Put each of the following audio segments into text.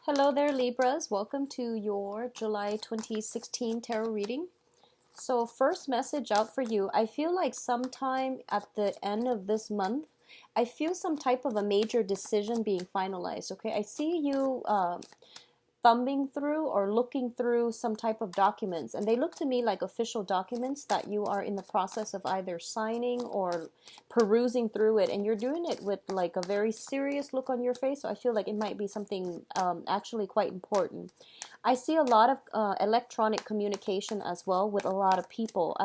Hello there, Libras. Welcome to your July 2016 tarot reading. So, first message out for you. I feel like sometime at the end of this month, I feel some type of a major decision being finalized. Okay, I see you thumbing through or looking through some type of documents, and they look to me like official documents that you are in the process of either signing or perusing through it, and you're doing it with like a very serious look on your face. So I feel like it might be something actually quite important. I see a lot of electronic communication as well with a lot of people.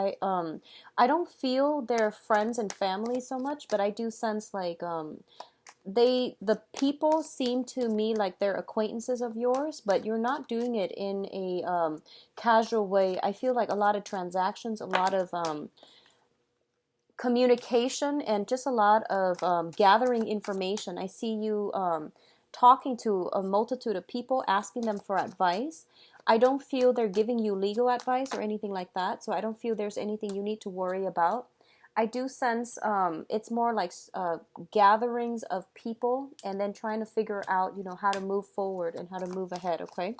I don't feel their friends and family so much, but I do sense like the people seem to me like they're acquaintances of yours, but you're not doing it in a casual way. I feel like a lot of transactions, a lot of communication, and just a lot of gathering information. I see you talking to a multitude of people, asking them for advice. I don't feel they're giving you legal advice or anything like that, so I don't feel there's anything you need to worry about. I do sense it's more like gatherings of people and then trying to figure out, how to move forward and how to move ahead, okay?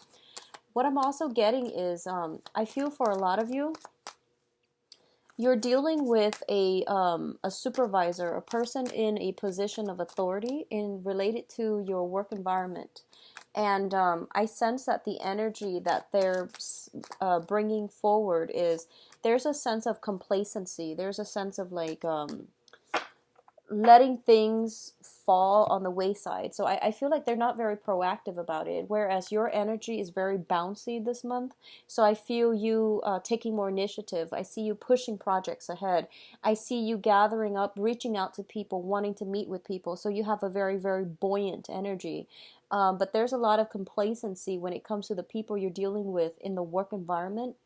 What I'm also getting is I feel for a lot of you, you're dealing with a supervisor, a person in a position of authority in related to your work environment. And I sense that the energy that they're bringing forward is there's a sense of complacency. There's a sense of like letting things fall on the wayside. So I feel like they're not very proactive about it, whereas your energy is very bouncy this month. So I feel you taking more initiative. I see you pushing projects ahead. I see you gathering up, reaching out to people, wanting to meet with people. So you have a very, very buoyant energy. But there's a lot of complacency when it comes to the people you're dealing with in the work environment.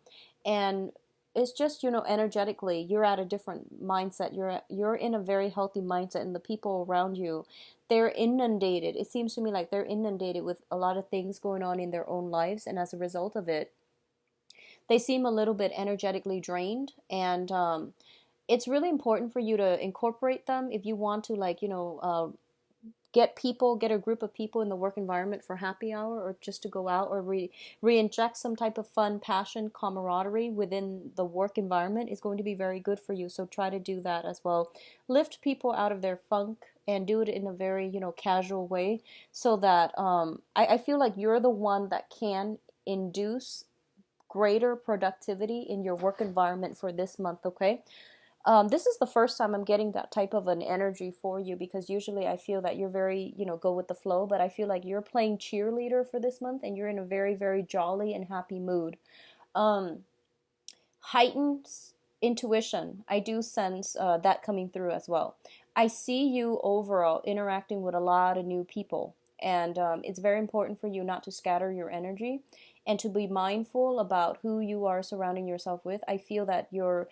And it's just, energetically you're at a different mindset. You're in a very healthy mindset, and the people around you, they're inundated. It seems to me like they're inundated with a lot of things going on in their own lives, and as a result of it, they seem a little bit energetically drained. And it's really important for you to incorporate them if you want to, like, get a group of people in the work environment for happy hour, or just to go out, or re-inject some type of fun, passion, camaraderie within the work environment is going to be very good for you. So try to do that as well. Lift people out of their funk and do it in a very, casual way, so that I feel like you're the one that can induce greater productivity in your work environment for this month, okay? This is the first time I'm getting that type of an energy for you, because usually I feel that you're very, go with the flow, but I feel like you're playing cheerleader for this month, and you're in a very, very jolly and happy mood. Um, Heightened intuition, I do sense that coming through as well. I see you overall interacting with a lot of new people, and it's very important for you not to scatter your energy and to be mindful about who you are surrounding yourself with. I feel that your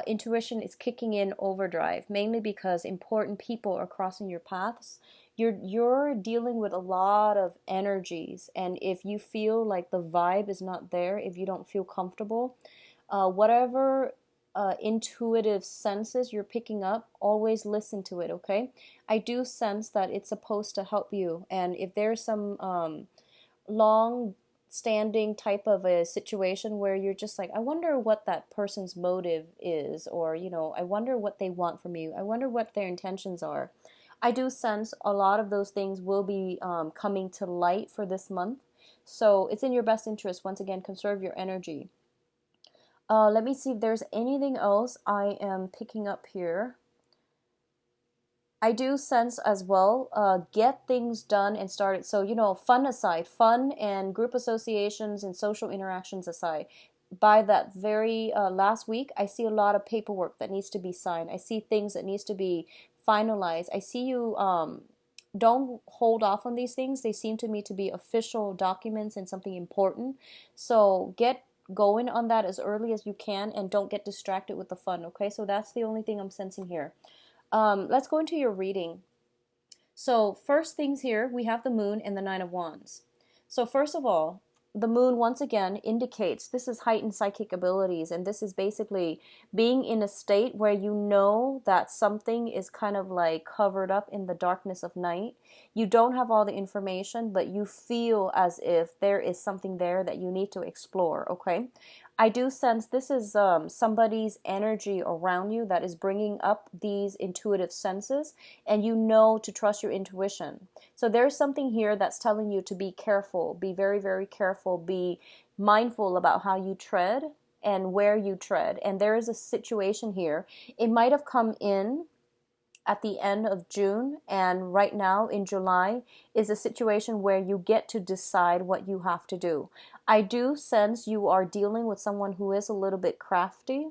intuition is kicking in overdrive, mainly because important people are crossing your paths. You're dealing with a lot of energies, and if you feel like the vibe is not there, if you don't feel comfortable, whatever intuitive senses you're picking up, always listen to it, okay? I do sense that it's supposed to help you, and if there's some long standing type of a situation where you're just like, I wonder what that person's motive is, or I wonder what they want from you, I wonder what their intentions are, I do sense a lot of those things will be coming to light for this month. So it's in your best interest, once again, conserve your energy. Let me see if there's anything else I am picking up here. I do sense as well, get things done and started. So, fun aside, fun and group associations and social interactions aside, by that very last week, I see a lot of paperwork that needs to be signed. I see things that needs to be finalized. I see you don't hold off on these things. They seem to me to be official documents and something important. So get going on that as early as you can, and don't get distracted with the fun, okay? So that's the only thing I'm sensing here. Let's go into your reading. So first things here, we have the moon and the Nine of Wands. So first of all, the moon once again indicates this is heightened psychic abilities, and this is basically being in a state where you know that something is kind of like covered up in the darkness of night. You don't have all the information, but you feel as if there is something there that you need to explore, okay? I do sense this is somebody's energy around you that is bringing up these intuitive senses, and you know to trust your intuition. So there's something here that's telling you to be careful, be very, very careful, be mindful about how you tread and where you tread. And there is a situation here. It might have come in at the end of June, and right now in July is a situation where you get to decide what you have to do. I do sense you are dealing with someone who is a little bit crafty.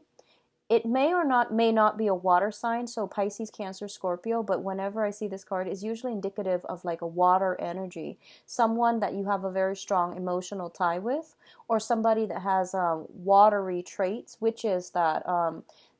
It may not be a water sign, so Pisces, Cancer, Scorpio, but whenever I see this card, it's usually indicative of like a water energy, someone that you have a very strong emotional tie with, or somebody that has watery traits, which is that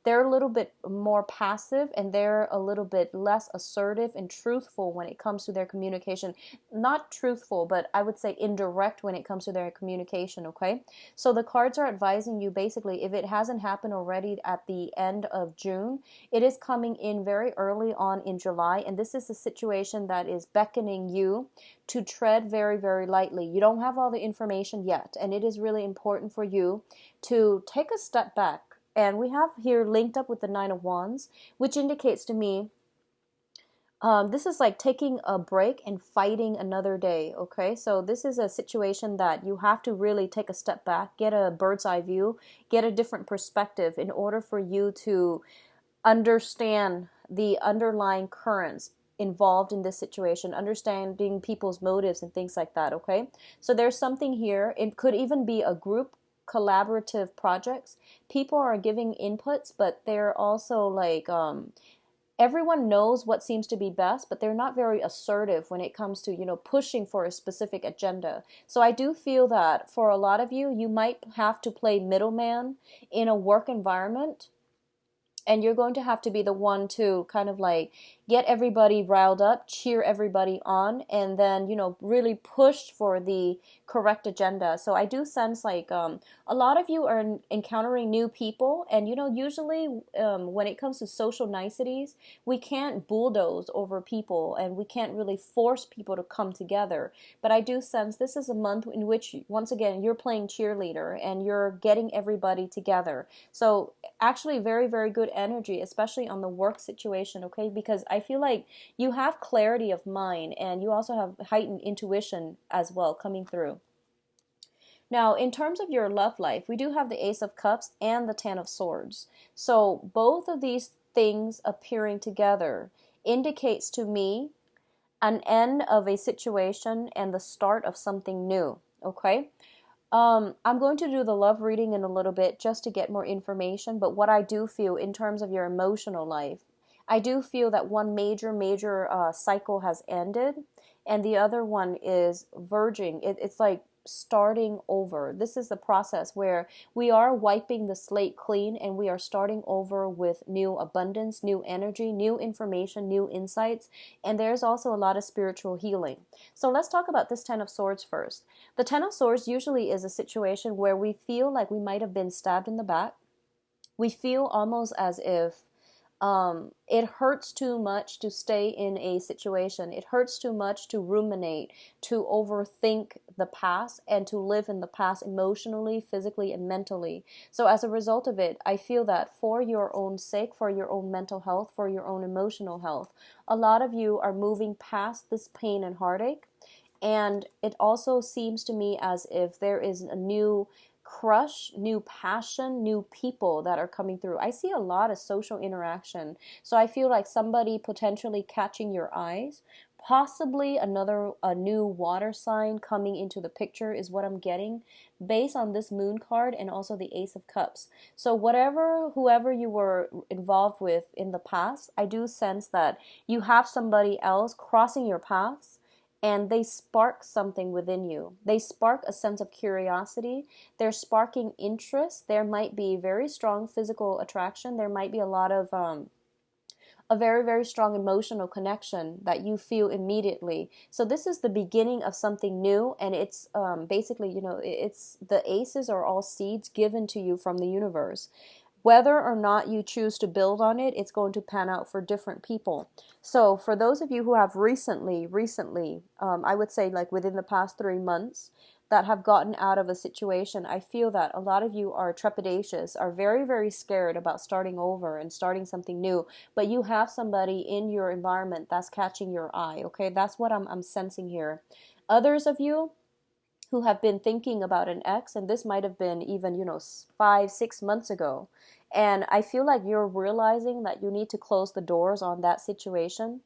they're a little bit more passive and they're a little bit less assertive and truthful when it comes to their communication. Not truthful, but I would say indirect when it comes to their communication, okay? So the cards are advising you basically, if it hasn't happened already at the end of June, it is coming in very early on in July, and this is a situation that is beckoning you to tread very, very lightly. You don't have all the information yet, and it is really important for you to take a step back. And we have here linked up with the Nine of Wands, which indicates to me this is like taking a break and fighting another day, okay? So this is a situation that you have to really take a step back, get a bird's eye view, get a different perspective in order for you to understand the underlying currents involved in this situation, understanding people's motives and things like that, okay? So there's something here. It could even be a group collaborative projects. People are giving inputs, but they're also like everyone knows what seems to be best, but they're not very assertive when it comes to, pushing for a specific agenda. So I do feel that for a lot of you, you might have to play middleman in a work environment, and you're going to have to be the one to kind of like get everybody riled up, cheer everybody on, and then, really push for the correct agenda. So I do sense like a lot of you are encountering new people, and, usually when it comes to social niceties, we can't bulldoze over people and we can't really force people to come together. But I do sense this is a month in which, once again, you're playing cheerleader and you're getting everybody together. So actually very, very good energy, especially on the work situation, okay? Because I feel like you have clarity of mind and you also have heightened intuition as well coming through. Now, in terms of your love life, we do have the Ace of Cups and the Ten of Swords. So both of these things appearing together indicates to me an end of a situation and the start of something new, okay? I'm going to do the love reading in a little bit just to get more information, but what I do feel in terms of your emotional life, I do feel that one major cycle has ended, and the other one is verging. It's like starting over. This is the process where we are wiping the slate clean and we are starting over with new abundance, new energy, new information, new insights, and there's also a lot of spiritual healing. So let's talk about this Ten of Swords first. The Ten of Swords usually is a situation where we feel like we might have been stabbed in the back. We feel almost as if it hurts too much to stay in a situation. It hurts too much to ruminate, to overthink the past, and to live in the past emotionally, physically, and mentally. So as a result of it, I feel that for your own sake, for your own mental health, for your own emotional health, a lot of you are moving past this pain and heartache. And it also seems to me as if there is a new crush, new passion, new people that are coming through. I see a lot of social interaction. So I feel like somebody potentially catching your eyes, possibly a new water sign coming into the picture is what I'm getting based on this moon card and also the Ace of Cups. So whoever you were involved with in the past, I do sense that you have somebody else crossing your paths, and they spark something within you. They spark a sense of curiosity. They're sparking interest. There might be very strong physical attraction. There might be a lot of a very, very strong emotional connection that you feel immediately. So this is the beginning of something new, and it's basically, it's the aces are all seeds given to you from the universe. Whether or not you choose to build on it, it's going to pan out for different people. So for those of you who have recently, I would say like within the past 3 months, that have gotten out of a situation, I feel that a lot of you are trepidatious, are very, very scared about starting over and starting something new, but you have somebody in your environment that's catching your eye, okay? That's what I'm sensing here. Others of you who have been thinking about an ex, and this might have been even, 5, 6 months ago. And I feel like you're realizing that you need to close the doors on that situation.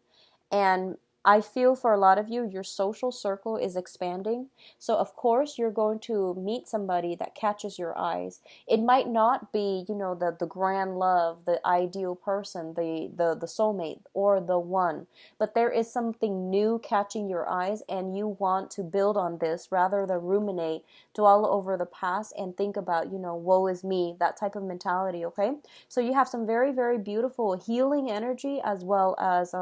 And I feel for a lot of you, your social circle is expanding. So, of course, you're going to meet somebody that catches your eyes. It might not be, the grand love, the ideal person, the soulmate, or the one, but there is something new catching your eyes, and you want to build on this rather than ruminate, dwell over the past, and think about, woe is me, that type of mentality, okay? So, you have some very, very beautiful healing energy as well as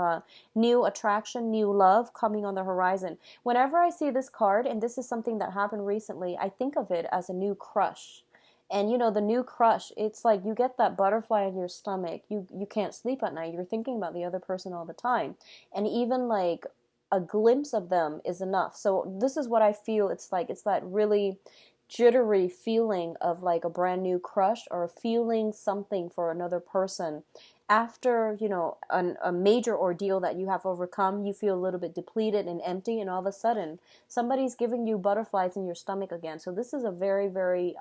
new attraction, new love coming on the horizon. Whenever I see this card, and this is something that happened recently, I think of it as a new crush. And the new crush, it's like you get that butterfly in your stomach. You can't sleep at night. You're thinking about the other person all the time. And even like a glimpse of them is enough. So this is what I feel it's like. It's that really jittery feeling of like a brand new crush, or feeling something for another person after a major ordeal that you have overcome. You feel a little bit depleted and empty, and all of a sudden somebody's giving you butterflies in your stomach again. So this is a very, very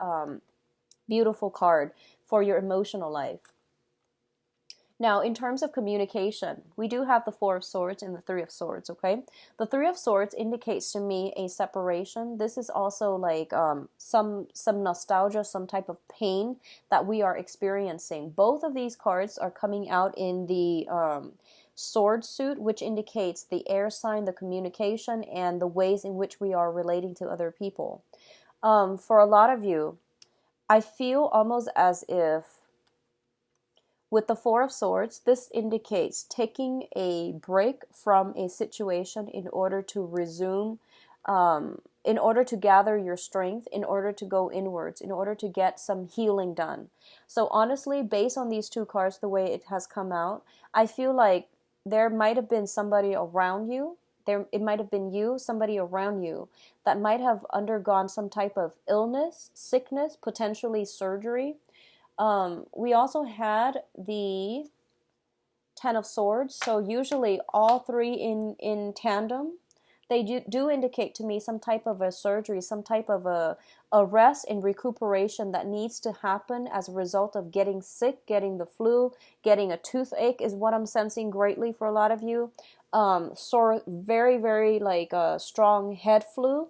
beautiful card for your emotional life. Now, in terms of communication, we do have the Four of Swords and the Three of Swords, okay? The Three of Swords indicates to me a separation. This is also like some nostalgia, some type of pain that we are experiencing. Both of these cards are coming out in the sword suit, which indicates the air sign, the communication, and the ways in which we are relating to other people. For a lot of you, I feel almost as if with the Four of Swords, this indicates taking a break from a situation in order to resume, in order to gather your strength, in order to go inwards, in order to get some healing done. So honestly, based on these two cards, the way it has come out, I feel like there might have been somebody around you. It might have been you, somebody around you, that might have undergone some type of illness, sickness, potentially surgery. We also had the Ten of Swords, so usually all three in tandem, they do indicate to me some type of a surgery, some type of a rest and recuperation that needs to happen as a result of getting sick, getting the flu, getting a toothache is what I'm sensing greatly for a lot of you. Sore, very, very like a strong head flu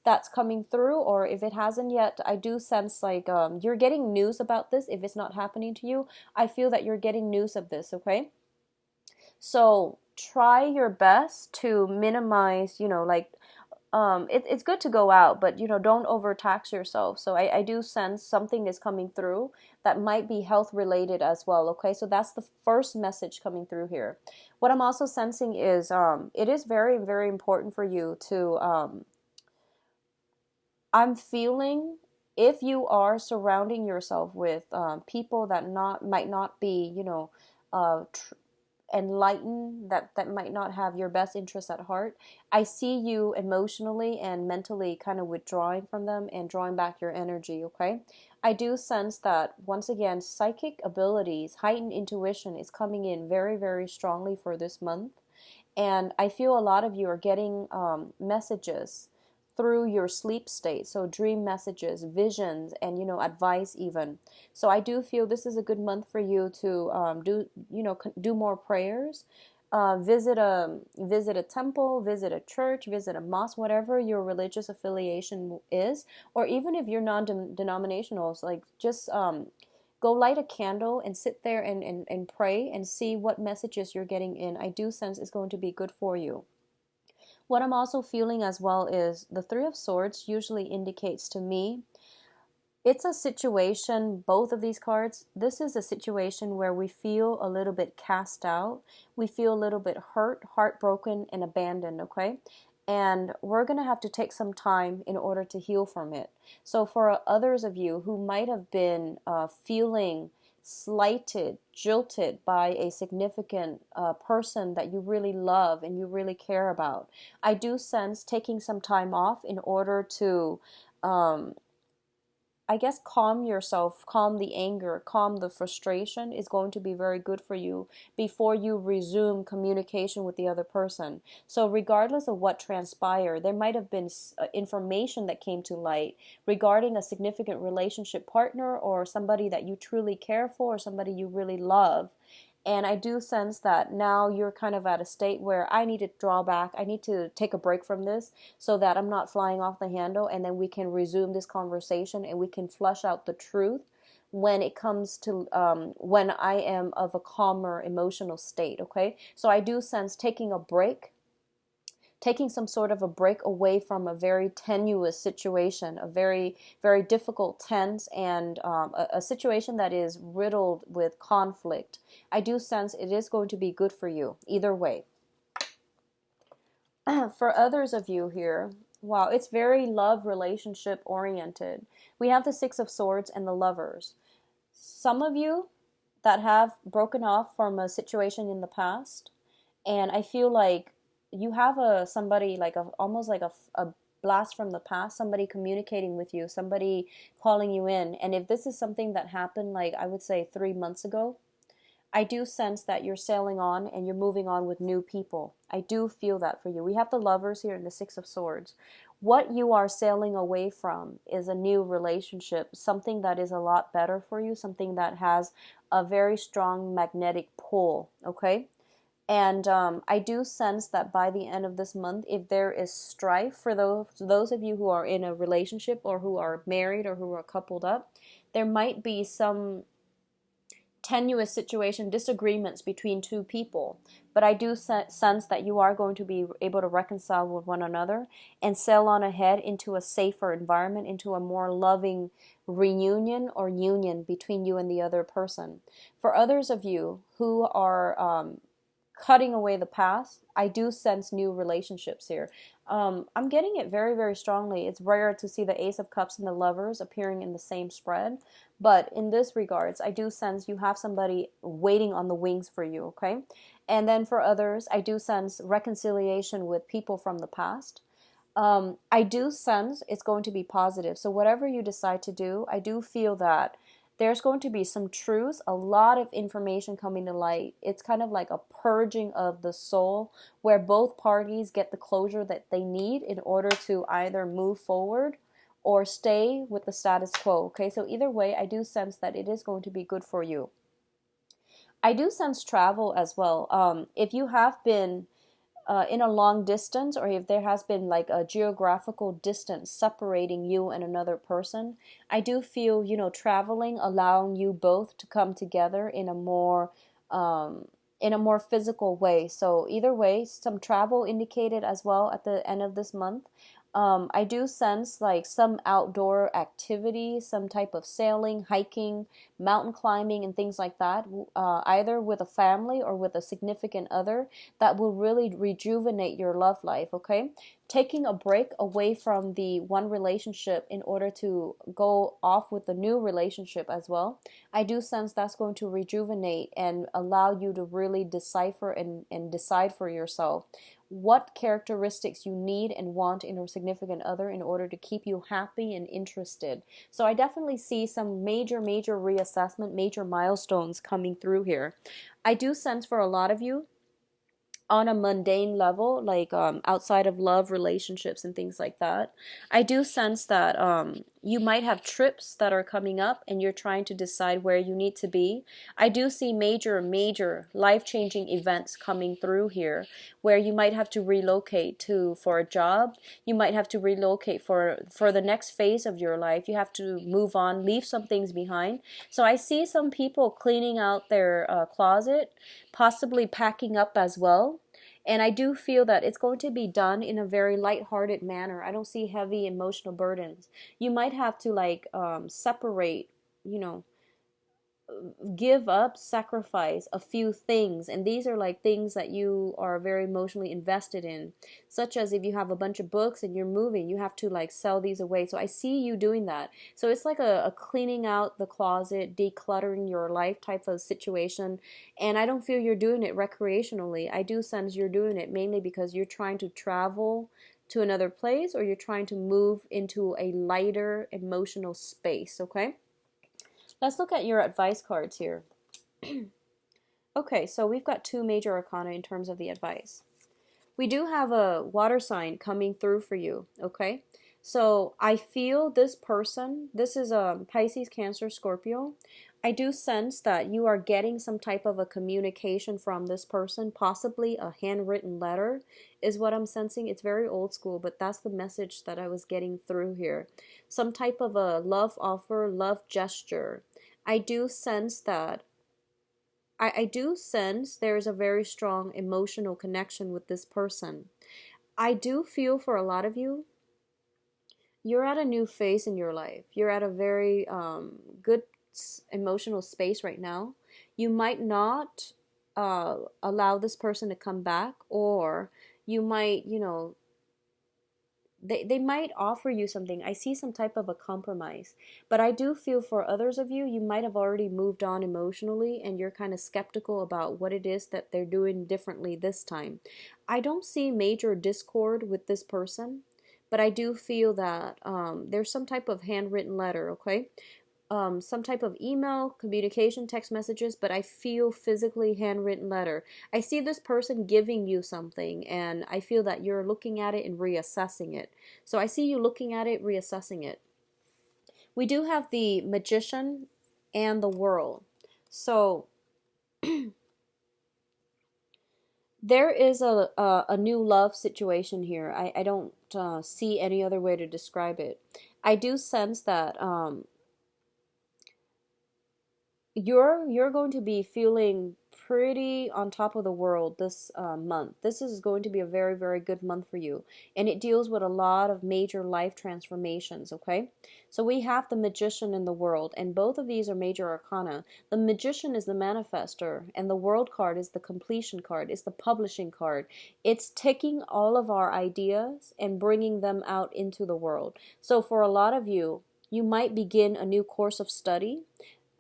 that's coming through, or if it hasn't yet, I do sense like you're getting news about this. If it's not happening to you, I feel that you're getting news of this, okay? So try your best to minimize, like it's good to go out, but don't overtax yourself. So I do sense something is coming through that might be health related as well, okay? So that's the first message coming through here. What I'm also sensing is it is very, very important for you to I'm feeling, if you are surrounding yourself with people that might not be, enlightened, that might not have your best interests at heart, I see you emotionally and mentally kind of withdrawing from them and drawing back your energy, okay? I do sense that, once again, psychic abilities, heightened intuition is coming in very, very strongly for this month. And I feel a lot of you are getting messages through your sleep state. So dream messages, visions, and advice even. So I do feel this is a good month for you to do more prayers. Visit a temple, visit a church, visit a mosque, whatever your religious affiliation is, or even if you're non-denominational, like just go light a candle and sit there and pray and see what messages you're getting in. I do sense it's going to be good for you. What I'm also feeling as well is the Three of Swords usually indicates to me It's a situation, both of these cards, this is a situation where we feel a little bit cast out. We feel a little bit hurt, heartbroken, and abandoned, okay? And we're going to have to take some time in order to heal from it. So, for others of you who might have been feeling slighted, jilted by a significant person that you really love and you really care about, I do sense taking some time off in order to um, I guess calm yourself, calm the anger, calm the frustration is going to be very good for you before you resume communication with the other person. So, regardless of what transpired, there might have been information that came to light regarding a significant relationship partner or somebody that you truly care for or somebody you really love. And I do sense that now you're kind of at a state where I need to draw back. I need to take a break from this so that I'm not flying off the handle. And then we can resume this conversation and we can flush out the truth when it comes to when I am of a calmer emotional state. Okay. So I do sense taking a break, taking some sort of a break away from a very tenuous situation, a very, very difficult, tense, and a situation that is riddled with conflict. I do sense it is going to be good for you either way. For others of you here, wow, it's very love relationship oriented. We have the Six of Swords and the Lovers. Some of you that have broken off from a situation in the past, and I feel like you have a somebody like a almost like a blast from the past, somebody communicating with you, somebody calling you in. And if this is something that happened, like I would say 3 months ago, I do sense that you're sailing on and you're moving on with new people. I do feel that for you. We have the Lovers here and the Six of Swords. What you are sailing away from is a new relationship, something that is a lot better for you, something that has a very strong magnetic pull, okay? And I do sense that by the end of this month, if there is strife for those of you who are in a relationship or who are married or who are coupled up, there might be some tenuous situation, disagreements between two people. But I do sense that you are going to be able to reconcile with one another and sail on ahead into a safer environment, into a more loving reunion or union between you and the other person. For others of you who are cutting away the past, I do sense new relationships here. I'm getting it very, very strongly. It's rare to see the Ace of Cups and the Lovers appearing in the same spread. But in this regards, I do sense you have somebody waiting on the wings for you, okay? And then for others, I do sense reconciliation with people from the past. I do sense it's going to be positive. So whatever you decide to do, I do feel that there's going to be some truth, a lot of information coming to light. It's kind of like a purging of the soul where both parties get the closure that they need in order to either move forward or stay with the status quo. Okay, so either way, I do sense that it is going to be good for you. I do sense travel as well. If you have been in a long distance, or if there has been like a geographical distance separating you and another person, I do feel, traveling, allowing you both to come together um, in a more physical way. So either way, some travel indicated as well at the end of this month. I do sense like some outdoor activity, some type of sailing, hiking, mountain climbing, and things like that, either with a family or with a significant other, that will really rejuvenate your love life, okay? Taking a break away from the one relationship in order to go off with the new relationship as well. I do sense that's going to rejuvenate and allow you to really decipher and decide for yourself what characteristics you need and want in a significant other in order to keep you happy and interested. So I definitely see some major, major reassessment, major milestones coming through here. I do sense for a lot of you, on a mundane level, like outside of love, relationships, and things like that, I do sense that you might have trips that are coming up and you're trying to decide where you need to be. I do see major, major life-changing events coming through here where you might have to relocate to for a job. You might have to relocate for the next phase of your life. You have to move on, leave some things behind. So I see some people cleaning out their closet, possibly packing up as well. And I do feel that it's going to be done in a very lighthearted manner. I don't see heavy emotional burdens. You might have to like separate, you know, give up, sacrifice a few things. And these are like things that you are very emotionally invested in, such as if you have a bunch of books and you're moving, you have to like sell these away. So I see you doing that. So it's like a cleaning out the closet, decluttering your life type of situation. And I don't feel you're doing it recreationally. I do sense you're doing it mainly because you're trying to travel to another place, or you're trying to move into a lighter emotional space. Okay, let's look at your advice cards here. Okay, so we've got two major arcana in terms of the advice. We do have a water sign coming through for you, okay? So I feel this person, this is a Pisces, Cancer, Scorpio. I do sense that you are getting some type of a communication from this person, possibly a handwritten letter is what I'm sensing. It's very old school, but that's the message that I was getting through here. Some type of a love offer, love gesture. I do sense that I do sense there's a very strong emotional connection with this person. I do feel for a lot of you, you're at a new phase in your life. You're at a very good emotional space right now. You might not allow this person to come back, or you might, you know, they might offer you something. I see some type of a compromise. But I do feel for others of you, you might have already moved on emotionally and you're kind of skeptical about what it is that they're doing differently this time. I don't see major discord with this person, but I do feel that there's some type of handwritten letter, okay? Some type of email, communication, text messages, but I feel physically handwritten letter. I see this person giving you something, and I feel that you're looking at it and reassessing it. So I see you looking at it, reassessing it. We do have the Magician and the World. So there is a new love situation here. I don't see any other way to describe it. I do sense that you're going to be feeling pretty on top of the world this month. This is going to be a very, very good month for you. And it deals with a lot of major life transformations, okay? So we have the Magician and the World, and both of these are major arcana. The Magician is the manifester, and the World card is the completion card, it's the publishing card. It's taking all of our ideas and bringing them out into the world. So for a lot of you, you might begin a new course of study.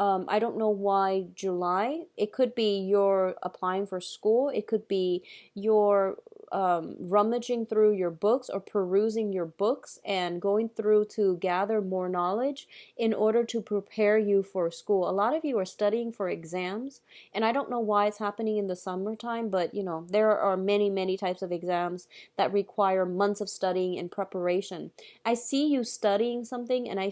I don't know why July. It could be you're applying for school. It could be you're rummaging through your books or perusing your books and going through to gather more knowledge in order to prepare you for school. A lot of you are studying for exams, and I don't know why it's happening in the summertime, but you know, there are many, many types of exams that require months of studying and preparation. I see you studying something, and I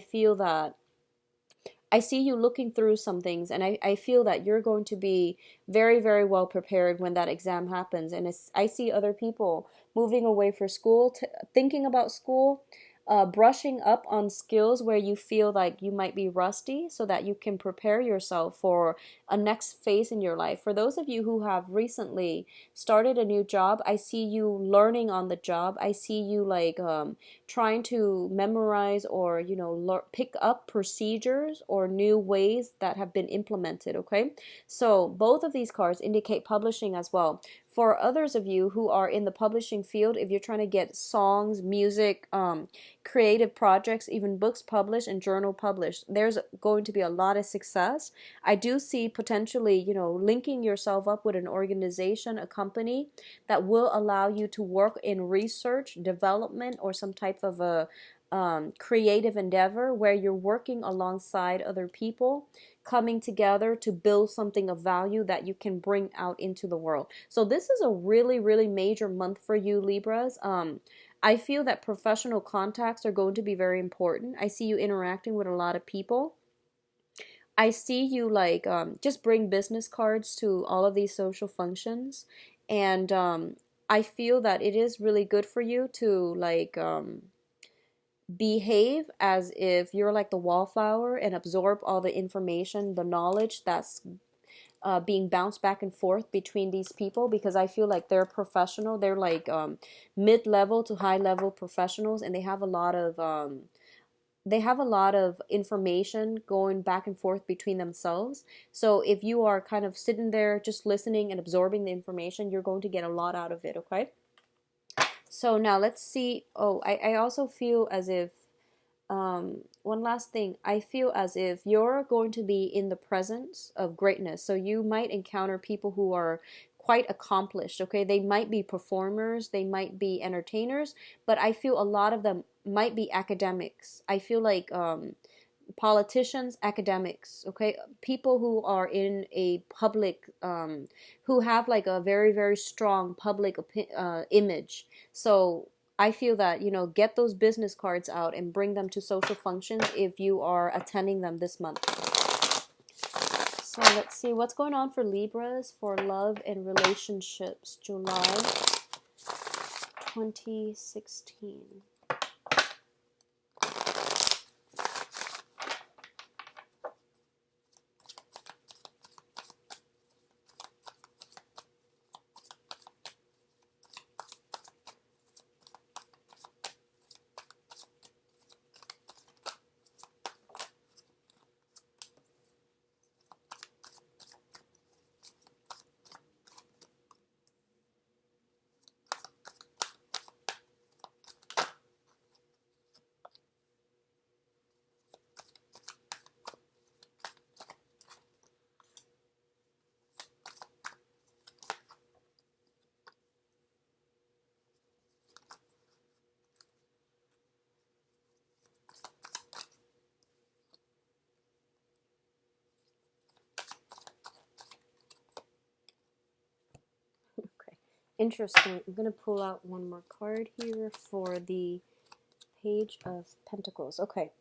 see you looking through some things, and I feel that you're going to be very, very well prepared when that exam happens. And I see other people moving away for school, thinking about school, brushing up on skills where you feel like you might be rusty so that you can prepare yourself for a next phase in your life. For those of you who have recently started a new job, I see you learning on the job. I see you like trying to memorize or, you know, pick up procedures or new ways that have been implemented, okay? So both of these cards indicate publishing as well. For others of you who are in the publishing field, if you're trying to get songs, music, creative projects, even books published and journal published, there's going to be a lot of success. I do see potentially, you know, linking yourself up with an organization, a company that will allow you to work in research, development, or some type of a creative endeavor where you're working alongside other people, coming together to build something of value that you can bring out into the world. So this is a really, really major month for you, Libras. I feel that professional contacts are going to be very important. I see you interacting with a lot of people. I see you like just bring business cards to all of these social functions, and I feel that it is really good for you to like behave as if you're like the wallflower and absorb all the information, the knowledge being bounced back and forth between these people, because I feel like they're professional. They're like mid-level to high-level professionals, and they have a lot of information going back and forth between themselves. So if you are kind of sitting there just listening and absorbing the information, you're going to get a lot out of it, okay? So now let's see. Oh, I also feel as if, one last thing, I feel as if you're going to be in the presence of greatness. So you might encounter people who are quite accomplished, okay? They might be performers, they might be entertainers, but I feel a lot of them might be academics. I feel like politicians, academics, okay, people who are in a public, who have like a very, very strong public image. So I feel that, get those business cards out and bring them to social functions if you are attending them this month. So let's see what's going on for Libras for love and relationships, July 2016. Okay, interesting. I'm going to pull out one more card here for the Page of Pentacles. Okay.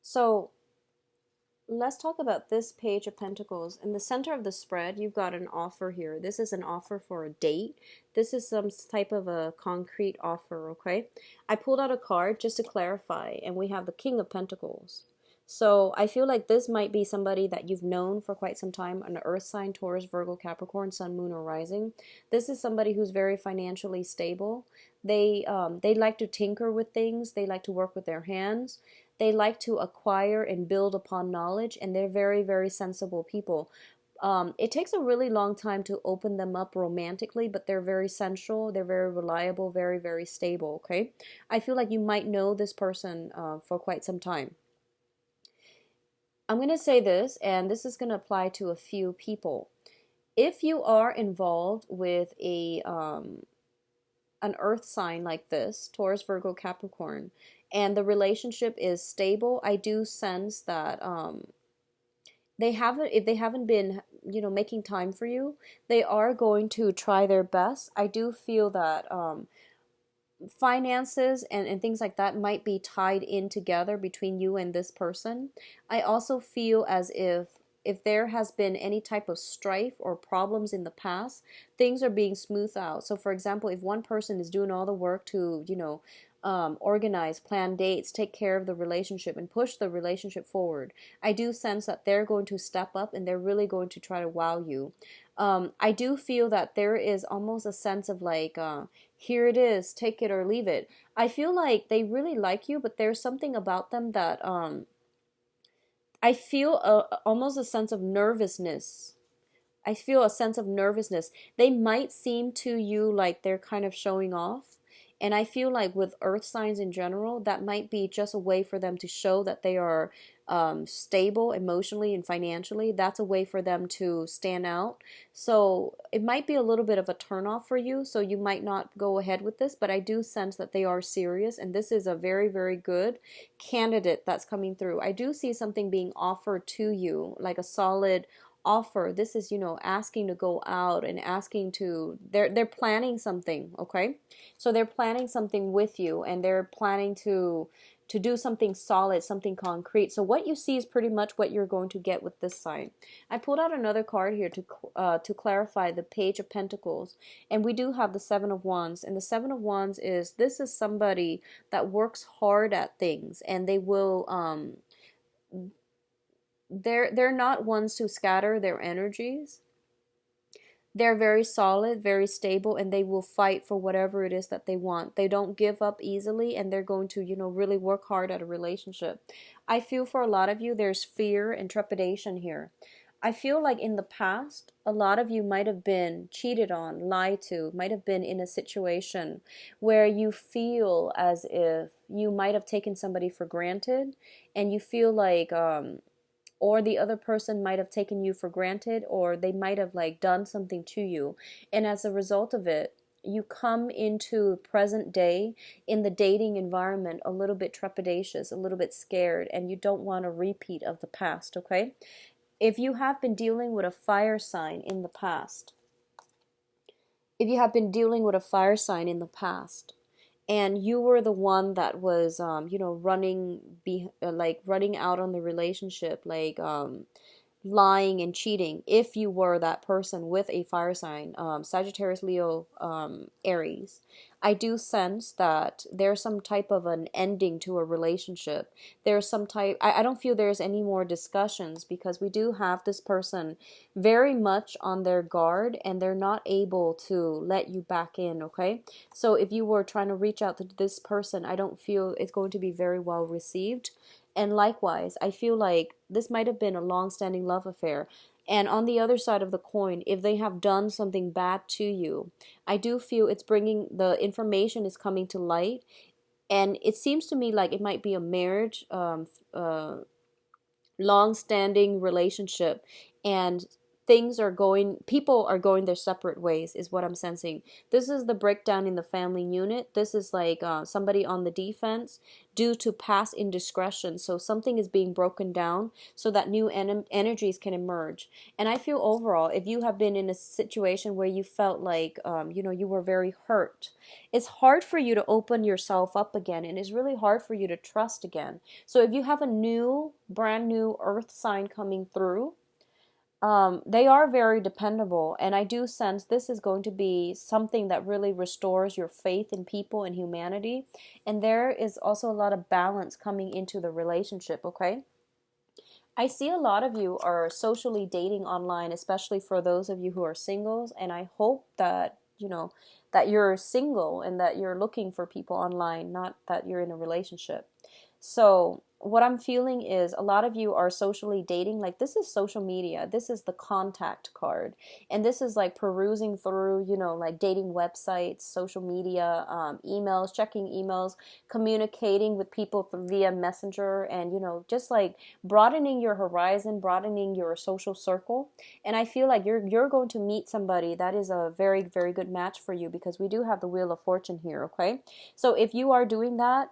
So let's talk about this Page of Pentacles. In the center of the spread, you've got an offer here. This is an offer for a date. This is some type of a concrete offer, okay? I pulled out a card just to clarify, and we have the King of Pentacles. So I feel like this might be somebody that you've known for quite some time, an earth sign, Taurus, Virgo, Capricorn, Sun, Moon, or Rising. This is somebody who's very financially stable. They like to tinker with things. They like to work with their hands. They like to acquire and build upon knowledge, and they're very, very sensible people. It takes a really long time to open them up romantically, but they're very sensual, they're very reliable, very, very stable, okay? I feel like you might know this person for quite some time. I'm going to say this, and this is going to apply to a few people. If you are involved with an earth sign like this, Taurus, Virgo, Capricorn, and the relationship is stable, I do sense that if they haven't been, making time for you, they are going to try their best. I do feel that finances and things like that might be tied in together between you and this person. I also feel as if there has been any type of strife or problems in the past, things are being smoothed out. So for example, if one person is doing all the work to, organize, plan dates, take care of the relationship, and push the relationship forward, I do sense that they're going to step up and they're really going to try to wow you. I do feel that there is almost a sense of like, here it is, take it or leave it. I feel like they really like you, but there's something about them that I feel almost a sense of nervousness. I feel a sense of nervousness. They might seem to you like they're kind of showing off. And I feel like with earth signs in general, that might be just a way for them to show that they are stable emotionally and financially. That's a way for them to stand out. So it might be a little bit of a turnoff for you. So you might not go ahead with this, but I do sense that they are serious. And this is a very, very good candidate that's coming through. I do see something being offered to you, like a solid offer. This is, asking to go out and asking to, they're planning something, okay? So they're planning something with you, and they're planning to do something solid, something concrete. So what you see is pretty much what you're going to get with this sign. I pulled out another card here to clarify the Page of Pentacles, and we do have the Seven of Wands. And the Seven of Wands is, this is somebody that works hard at things, and they will they're not ones to scatter their energies. They're very solid, very stable, and they will fight for whatever it is that they want. They don't give up easily, and they're going to, really work hard at a relationship. I feel for a lot of you, there's fear and trepidation here. I feel like in the past, a lot of you might have been cheated on, lied to, might have been in a situation where you feel as if you might have taken somebody for granted, and you feel like, or the other person might have taken you for granted, or they might have like done something to you, and as a result of it, you come into present day in the dating environment a little bit trepidatious, a little bit scared, and you don't want a repeat of the past. Okay, if you have been dealing with a fire sign in the past, if you have been dealing with a fire sign in the past, and you were the one that was running out on the relationship, lying and cheating, if you were that person with a fire sign, Sagittarius, Leo, Aries, I do sense that there's some type of an ending to a relationship. There's some type, I don't feel there's any more discussions, because we do have this person very much on their guard, and they're not able to let you back in. Okay, so if you were trying to reach out to this person, I don't feel it's going to be very well received. And likewise, I feel like this might have been a long-standing love affair. And on the other side of the coin, if they have done something bad to you, I do feel it's bringing, the information is coming to light. And it seems to me like it might be a marriage, long-standing relationship, and people are going their separate ways, is what I'm sensing. This is the breakdown in the family unit. This is like somebody on the defense due to past indiscretion. So something is being broken down so that new energies can emerge. And I feel overall, if you have been in a situation where you felt like you were very hurt, it's hard for you to open yourself up again, and it's really hard for you to trust again. So if you have a brand new earth sign coming through, they are very dependable, and I do sense this is going to be something that really restores your faith in people and humanity. And there is also a lot of balance coming into the relationship. Okay, I see a lot of you are socially dating online, especially for those of you who are singles, and I hope that that you're single and that you're looking for people online, not that you're in a relationship. So what I'm feeling is a lot of you are socially dating. Like, this is social media. This is the contact card. And this is like perusing through, like dating websites, social media, emails, checking emails, communicating with people via messenger, and, just like broadening your horizon, broadening your social circle. And I feel like you're going to meet somebody that is a very, very good match for you, because we do have the Wheel of Fortune here. Okay. So if you are doing that,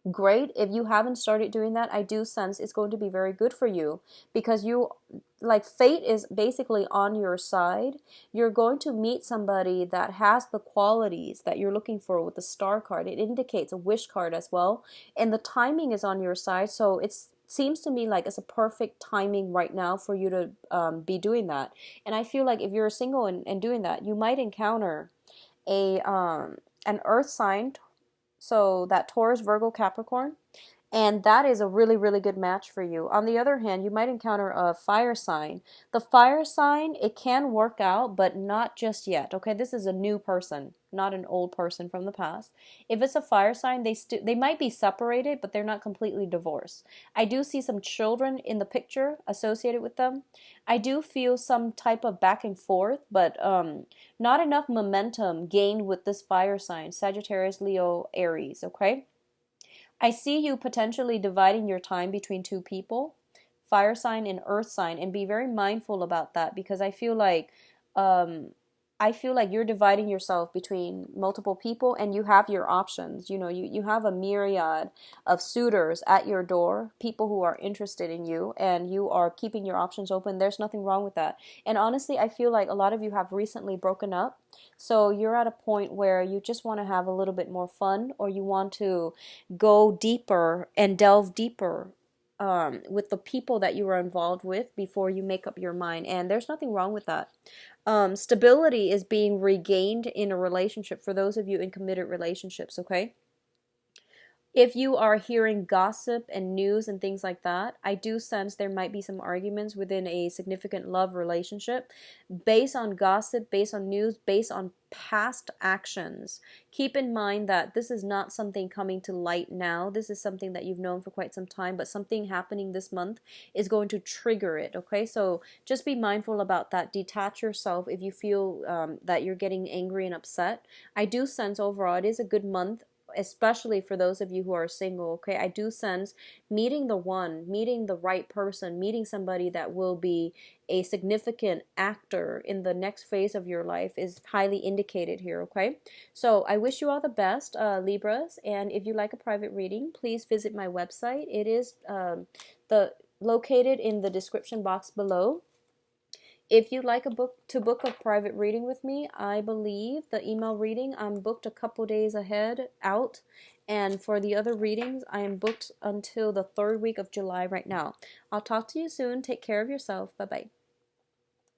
great. If you haven't started doing that, I do sense it's going to be very good for you, because fate is basically on your side. You're going to meet somebody that has the qualities that you're looking for with the star card. It indicates a wish card as well, and the timing is on your side. So it seems to me like it's a perfect timing right now for you to be doing that. And I feel like if you're single and doing that, you might encounter a an earth sign, so that Taurus, Virgo, Capricorn, and that is a really, really good match for you. On the other hand, you might encounter a fire sign. The fire sign, it can work out, but not just yet. Okay, this is a new person, not an old person from the past. If it's a fire sign, they might be separated, but they're not completely divorced. I do see some children in the picture associated with them. I do feel some type of back and forth, but not enough momentum gained with this fire sign, Sagittarius, Leo, Aries. Okay. I see you potentially dividing your time between two people, fire sign and earth sign, and be very mindful about that, because um, I feel like you're dividing yourself between multiple people, and you have your options. You have a myriad of suitors at your door, people who are interested in you, and you are keeping your options open. There's nothing wrong with that. And honestly, I feel like a lot of you have recently broken up. So you're at a point where you just want to have a little bit more fun, or you want to go deeper and delve deeper with the people that you are involved with before you make up your mind. And there's nothing wrong with that. Stability is being regained in a relationship for those of you in committed relationships. Okay. If you are hearing gossip and news and things like that, I do sense there might be some arguments within a significant love relationship based on gossip, based on news, based on past actions. Keep in mind that this is not something coming to light now. This is something that you've known for quite some time, but something happening this month is going to trigger it, okay? So just be mindful about that. Detach yourself if you feel that you're getting angry and upset. I do sense overall it is a good month, especially for those of you who are single, okay? I do sense meeting the one, meeting the right person, meeting somebody that will be a significant actor in the next phase of your life is highly indicated here, okay? So I wish you all the best, Libras, and if you like a private reading, please visit my website. It is located in the description box below. If you'd like to book a private reading with me, I believe the email reading I'm booked a couple days ahead out, and for the other readings I am booked until the 3rd week of July right now. I'll talk to you soon. Take care of yourself. Bye bye.